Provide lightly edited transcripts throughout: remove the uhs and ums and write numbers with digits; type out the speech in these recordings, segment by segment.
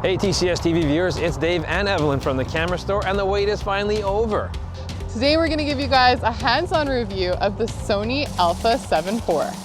Hey TCS TV viewers, it's Dave and Evelyn from the camera store, and the wait is finally over. Today we're going to give you guys a hands-on review of the Sony A7 IV.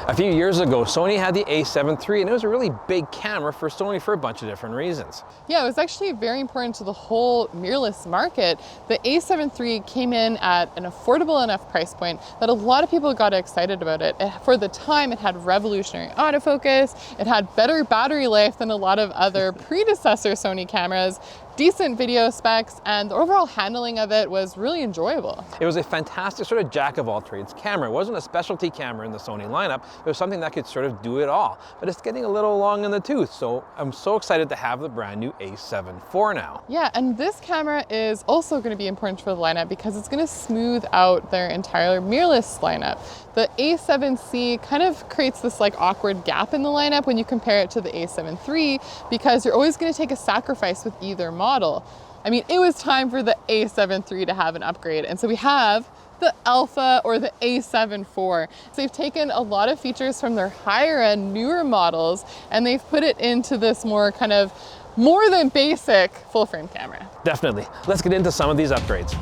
A few years ago, Sony had the A7 III, and it was a really big camera for Sony for a bunch of different reasons. Yeah, it was actually very important to the whole mirrorless market. The A7 III came in at an affordable enough price point that a lot of people got excited about it. For the time, it had revolutionary autofocus, it had better battery life than a lot of other predecessor Sony cameras, decent video specs, and the overall handling of it was really enjoyable. It was a fantastic sort of jack-of-all-trades camera. It wasn't a specialty camera in the Sony lineup. It was something that could sort of do it all, but it's getting a little long in the tooth, so I'm so excited to have the brand new A7 IV now. Yeah, and this camera is also going to be important for the lineup because it's going to smooth out their entire mirrorless lineup. The A7C kind of creates this like awkward gap in the lineup when you compare it to the A7 III because you're always going to take a sacrifice with either model. I mean, it was time for the A7 III to have an upgrade, and so we have the Alpha or the A7 IV. So they've taken a lot of features from their higher end, newer models, and they've put it into this more kind of more than basic full frame camera. Definitely. Let's get into some of these upgrades.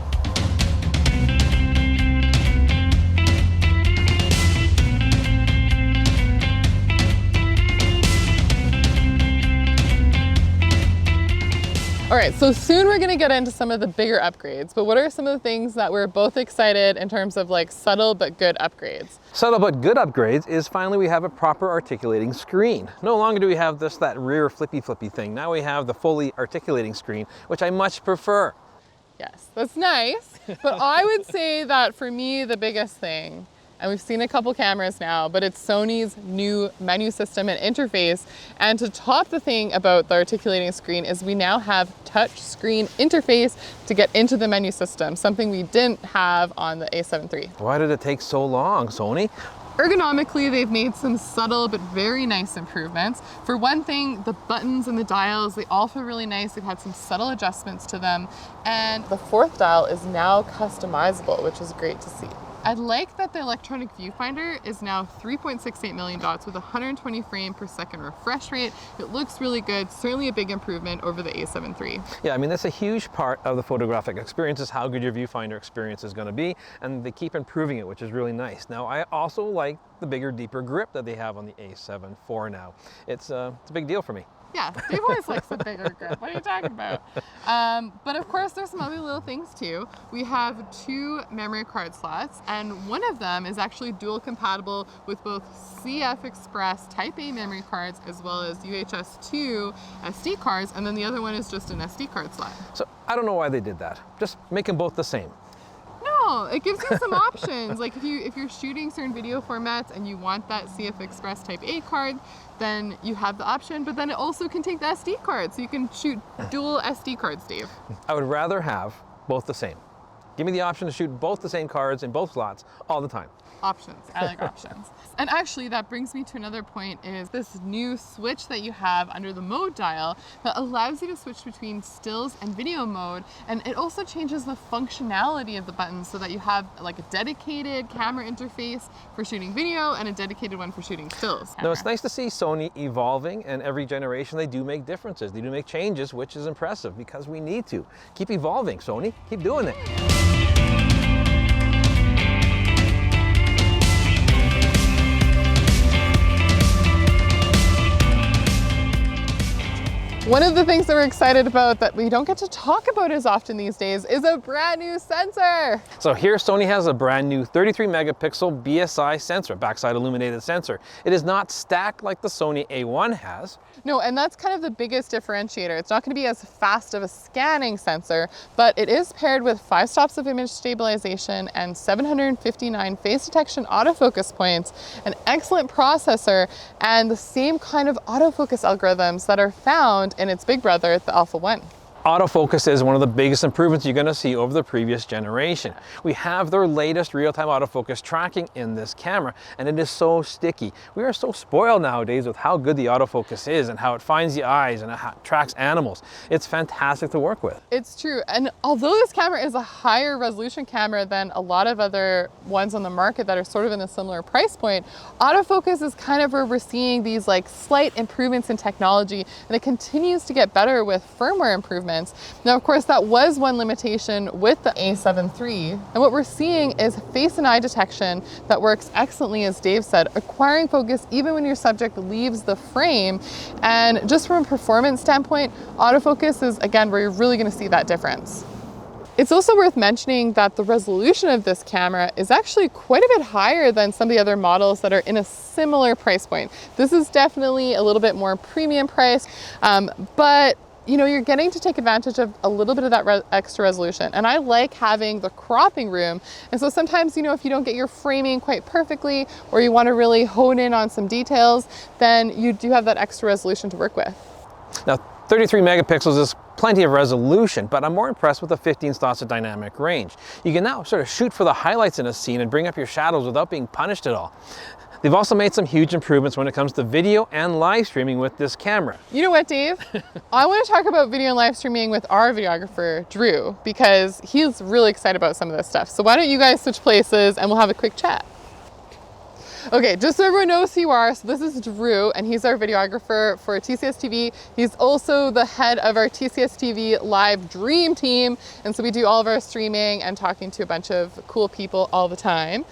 All right, so soon we're gonna get into some of the bigger upgrades, but what are some of the things that we're both excited in terms of like subtle but good upgrades? Subtle but good upgrades is finally we have a proper articulating screen. No longer do we have that rear flippy thing. Now we have the fully articulating screen, which I much prefer. Yes, that's nice, but I would say that for me, the biggest thing, and we've seen a couple cameras now, but it's Sony's new menu system and interface. And to top the thing about the articulating screen is we now have touch screen interface to get into the menu system, something we didn't have on the A7 III. Why did it take so long, Sony? Ergonomically, they've made some subtle but very nice improvements. For one thing, the buttons and the dials, they all feel really nice. They've had some subtle adjustments to them. And the fourth dial is now customizable, which is great to see. I like that the electronic viewfinder is now 3.68 million dots with 120 frame per second refresh rate. It looks really good, certainly a big improvement over the A7 III. Yeah, I mean, that's a huge part of the photographic experience is how good your viewfinder experience is going to be, and they keep improving it, which is really nice. Now, I also like the bigger, deeper grip that they have on the A7 IV now. It's a big deal for me. Yeah, Dave always likes a bigger grip. What are you talking about? But of course, there's some other little things too. We have 2 memory card slots, and one of them is actually dual compatible with both CF Express Type A memory cards as well as UHS 2 SD cards, and then the other one is just an SD card slot. So I don't know why they did that. Just make them both the same. No, it gives you some options. Like if you're shooting certain video formats and you want that CF Express Type A card, then you have the option, but then it also can take the SD card, so you can shoot dual SD cards, Dave. I would rather have both the same. Give me the option to shoot both the same cards in both slots all the time. Options. I like options. And actually, that brings me to another point, is this new switch that you have under the mode dial that allows you to switch between stills and video mode. And it also changes the functionality of the buttons so that you have like a dedicated camera interface for shooting video and a dedicated one for shooting stills. No, it's nice to see Sony evolving, and every generation they do make differences. They do make changes, which is impressive because we need to. Keep evolving, Sony. Keep doing it. One of the things that we're excited about that we don't get to talk about as often these days is a brand new sensor. So here Sony has a brand new 33 megapixel Bsi Sensor, backside illuminated sensor. It is not stacked like the Sony A1 has. No, and that's kind of the biggest differentiator. It's not going to be as fast of a scanning sensor, but it is paired with 5 stops of image stabilization and 759 phase detection autofocus points, an excellent processor, and the same kind of autofocus algorithms that are found in its big brother, the Alpha 1. Autofocus is one of the biggest improvements you're going to see over the previous generation. We have their latest real-time autofocus tracking in this camera, and it is so sticky. We are so spoiled nowadays with how good the autofocus is and how it finds the eyes and how it tracks animals. It's fantastic to work with. It's true. And although this camera is a higher resolution camera than a lot of other ones on the market that are sort of in a similar price point, autofocus is kind of where we're seeing these like slight improvements in technology, and it continues to get better with firmware improvements. Now, of course, that was one limitation with the A7 III. And what we're seeing is face and eye detection that works excellently, as Dave said, acquiring focus even when your subject leaves the frame. And just from a performance standpoint, autofocus is, again, where you're really going to see that difference. It's also worth mentioning that the resolution of this camera is actually quite a bit higher than some of the other models that are in a similar price point. This is definitely a little bit more premium price, but you know, you're getting to take advantage of a little bit of that extra resolution. And I like having the cropping room. And so sometimes, you know, if you don't get your framing quite perfectly, or you want to really hone in on some details, then you do have that extra resolution to work with. Now, 33 megapixels is plenty of resolution, but I'm more impressed with the 15 slots of dynamic range. You can now sort of shoot for the highlights in a scene and bring up your shadows without being punished at all. They've also made some huge improvements when it comes to video and live streaming with this camera. You know what, Dave? I want to talk about video and live streaming with our videographer, Drew, because he's really excited about some of this stuff. So why don't you guys switch places and we'll have a quick chat. Okay, just so everyone knows who you are, so this is Drew, and he's our videographer for TCS TV. He's also the head of our TCS TV live dream team, and so we do all of our streaming and talking to a bunch of cool people all the time.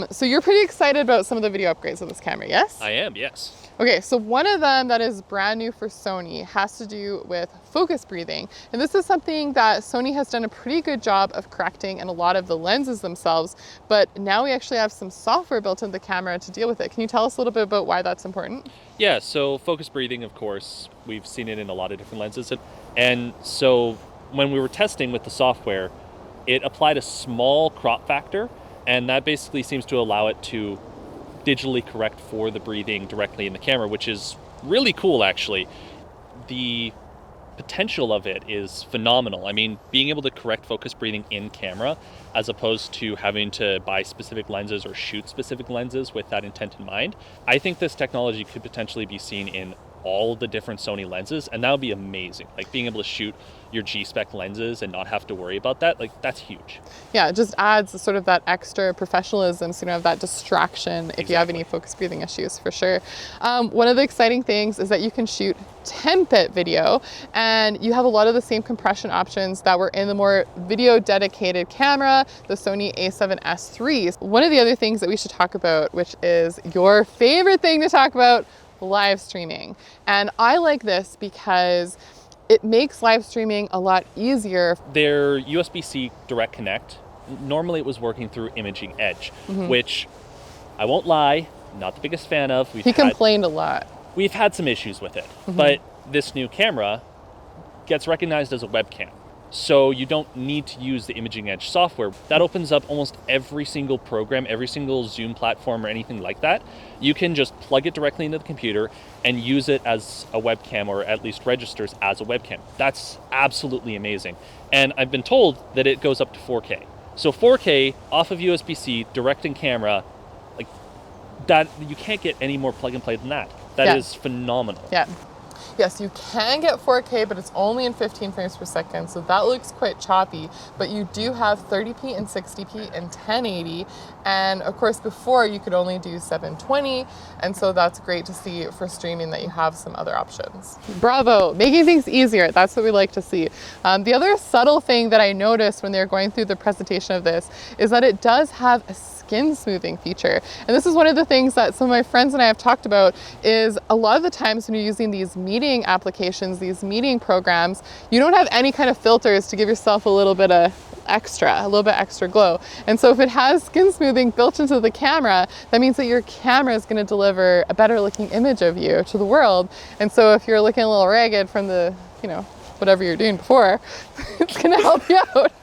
So you're pretty excited about some of the video upgrades of this camera, yes? I am, yes. Okay, so one of them that is brand new for Sony has to do with focus breathing. And this is something that Sony has done a pretty good job of correcting in a lot of the lenses themselves, but now we actually have some software built into the camera to deal with it. Can you tell us a little bit about why that's important? Yeah, so focus breathing, of course, we've seen it in a lot of different lenses. And so when we were testing with the software, it applied a small crop factor, and that basically seems to allow it to digitally correct for the breathing directly in the camera, which is really cool, actually. The potential of it is phenomenal. I mean, being able to correct focus breathing in camera as opposed to having to buy specific lenses or shoot specific lenses with that intent in mind. I think this technology could potentially be seen in all the different Sony lenses, and that would be amazing. Like being able to shoot your G-Spec lenses and not have to worry about that, like that's huge. Yeah, it just adds sort of that extra professionalism, so you don't have that distraction if you have any focus breathing issues, for sure. One of the exciting things is that you can shoot 10-bit video, and you have a lot of the same compression options that were in the more video dedicated camera, the Sony A7 IV. One of the other things that we should talk about, which is your favorite thing to talk about, live streaming. And I like this because it makes live streaming a lot easier. Their USB-C Direct Connect, normally it was working through Imaging Edge, which I won't lie, not the biggest fan of. He complained a lot. We've had some issues with it, but this new camera gets recognized as a webcam. So you don't need to use the Imaging Edge software. That opens up almost every single program, every single Zoom platform or anything like that. You can just plug it directly into the computer and use it as a webcam, or at least registers as a webcam. That's absolutely amazing. And I've been told that it goes up to 4K. So 4K off of USB-C, direct in camera, like that, you can't get any more plug and play than that. That is phenomenal. Yeah. Yes, you can get 4K, but it's only in 15 frames per second, so that looks quite choppy, but you do have 30p and 60p and 1080, and of course before you could only do 720, and so that's great to see for streaming that you have some other options. Bravo, making things easier, that's what we like to see. The other subtle thing that I noticed when they were going through the presentation of this is that it does have a skin smoothing feature. And this is one of the things that some of my friends and I have talked about, is a lot of the times when you're using these meeting applications, these meeting programs, you don't have any kind of filters to give yourself a little bit extra glow. And so if it has skin smoothing built into the camera, that means that your camera is going to deliver a better looking image of you to the world. And so if you're looking a little ragged from the, you know, whatever you're doing before, it's going to help you out.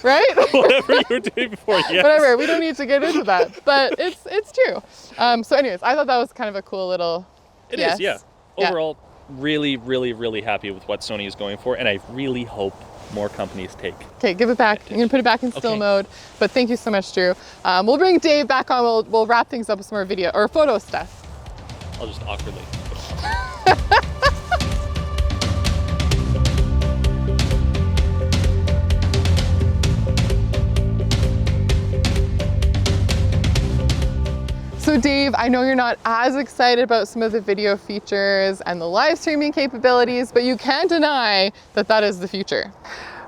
Right? Whatever you were doing before, yes. Whatever, we don't need to get into that, but it's true. So anyways, I thought that was kind of a cool little It is, yeah. Overall, really, really, really happy with what Sony is going for, and I really hope more companies take. Okay, give it back. I'm gonna put it back in still mode. But thank you so much, Drew. We'll bring Dave back on. We'll wrap things up with some more video or photo stuff. I'll just awkwardly. So Dave, I know you're not as excited about some of the video features and the live streaming capabilities, but you can't deny that that is the future.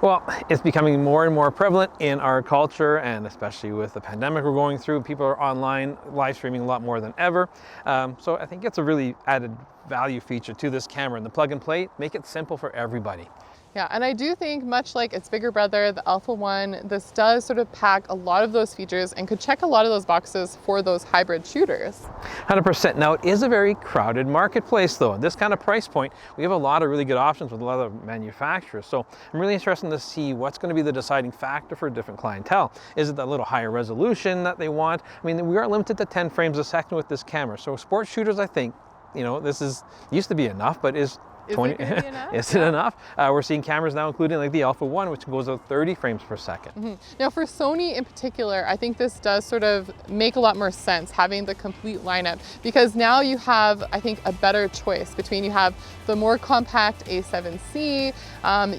Well, it's becoming more and more prevalent in our culture, and especially with the pandemic we're going through, people are online live streaming a lot more than ever. So I think it's a really added value feature to this camera, and the plug and play, make it simple for everybody. Yeah, and I do think much like its bigger brother, the Alpha 1, this does sort of pack a lot of those features and could check a lot of those boxes for those hybrid shooters. 100%. Now, it is a very crowded marketplace though. At this kind of price point, we have a lot of really good options with a lot of manufacturers. So I'm really interested to see what's going to be the deciding factor for different clientele. Is it that little higher resolution that they want? I mean, we are limited to 10 frames a second with this camera. So sports shooters, I think, you know, this used to be enough, but is 20, is it enough? We're seeing cameras now including like the Alpha 1, which goes at 30 frames per second. Now for Sony in particular, I think this does sort of make a lot more sense having the complete lineup, because now you have, I think, a better choice between, you have the more compact A7C,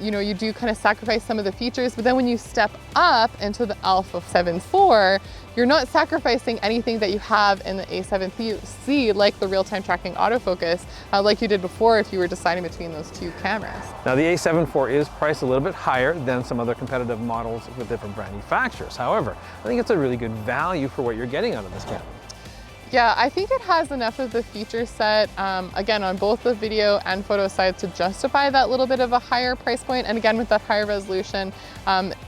you know, you do kind of sacrifice some of the features, but then when you step up into the Alpha 7 IV, you're not sacrificing anything that you have in the A7C, like the real-time tracking autofocus, like you did before if you were deciding between those two cameras. Now the A7 IV is priced a little bit higher than some other competitive models with different manufacturers. However, I think it's a really good value for what you're getting out of this camera. Yeah, I think it has enough of the feature set, again, on both the video and photo side to justify that little bit of a higher price point. And again, with that higher resolution,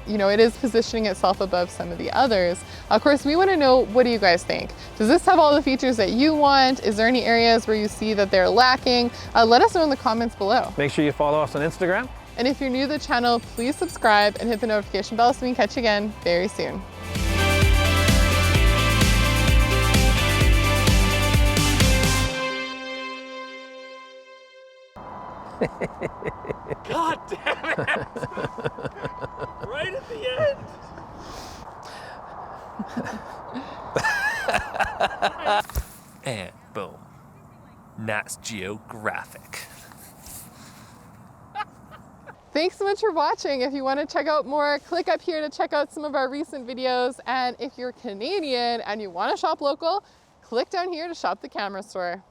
you know, it is positioning itself above some of the others. Of course, we want to know, what do you guys think? Does this have all the features that you want? Is there any areas where you see that they're lacking? Let us know in the comments below. Make sure you follow us on Instagram. And if you're new to the channel, please subscribe and hit the notification bell so we can catch you again very soon. God damn it! Right at the end! And boom. Nat Geographic. Thanks so much for watching. If you want to check out more, click up here to check out some of our recent videos. And if you're Canadian and you want to shop local, click down here to shop the camera store.